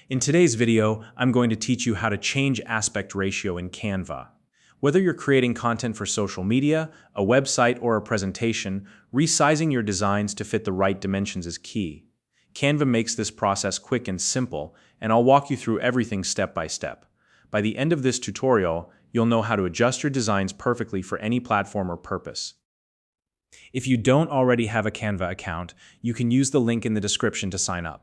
In today's video, I'm going to teach you how to change aspect ratio in Canva. Whether you're creating content for social media, a website, or a presentation, resizing your designs to fit the right dimensions is key. Canva makes this process quick and simple, and I'll walk you through everything step by step. By the end of this tutorial, you'll know how to adjust your designs perfectly for any platform or purpose. If you don't already have a Canva account, you can use the link in the description to sign up.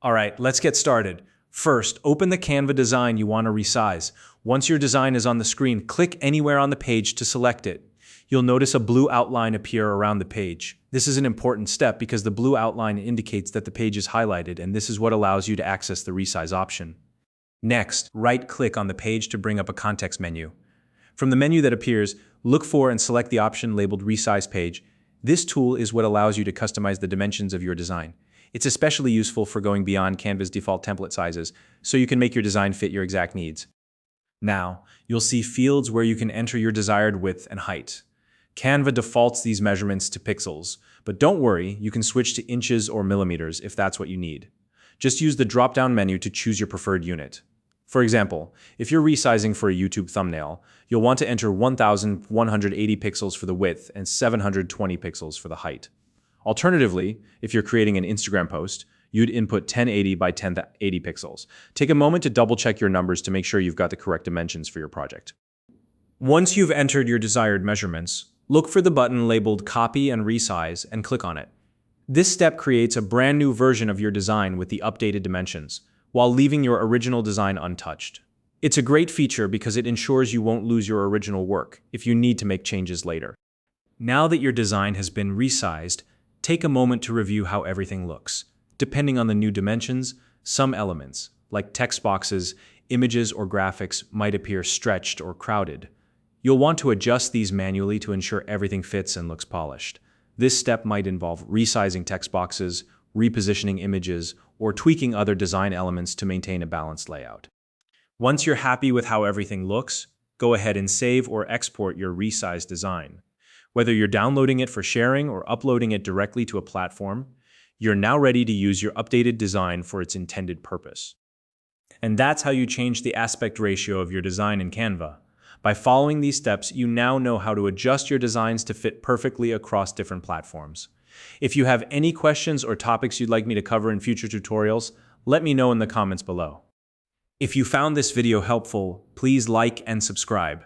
Alright, let's get started. First, open the Canva design you want to resize. Once your design is on the screen, click anywhere on the page to select it. You'll notice a blue outline appear around the page. This is an important step because the blue outline indicates that the page is highlighted, and this is what allows you to access the resize option. Next, right-click on the page to bring up a context menu. From the menu that appears, look for and select the option labeled Resize Page. This tool is what allows you to customize the dimensions of your design. It's especially useful for going beyond Canva's default template sizes, so you can make your design fit your exact needs. Now, you'll see fields where you can enter your desired width and height. Canva defaults these measurements to pixels, but don't worry, you can switch to inches or millimeters if that's what you need. Just use the drop-down menu to choose your preferred unit. For example, if you're resizing for a YouTube thumbnail, you'll want to enter 1180 pixels for the width and 720 pixels for the height. Alternatively, if you're creating an Instagram post, you'd input 1080 by 1080 pixels. Take a moment to double-check your numbers to make sure you've got the correct dimensions for your project. Once you've entered your desired measurements, look for the button labeled Copy and Resize and click on it. This step creates a brand new version of your design with the updated dimensions, while leaving your original design untouched. It's a great feature because it ensures you won't lose your original work if you need to make changes later. Now that your design has been resized, take a moment to review how everything looks. Depending on the new dimensions, some elements, like text boxes, images, or graphics, might appear stretched or crowded. You'll want to adjust these manually to ensure everything fits and looks polished. This step might involve resizing text boxes, repositioning images, or tweaking other design elements to maintain a balanced layout. Once you're happy with how everything looks, go ahead and save or export your resized design. Whether you're downloading it for sharing or uploading it directly to a platform, you're now ready to use your updated design for its intended purpose. And that's how you change the aspect ratio of your design in Canva. By following these steps, you now know how to adjust your designs to fit perfectly across different platforms. If you have any questions or topics you'd like me to cover in future tutorials, let me know in the comments below. If you found this video helpful, please like and subscribe.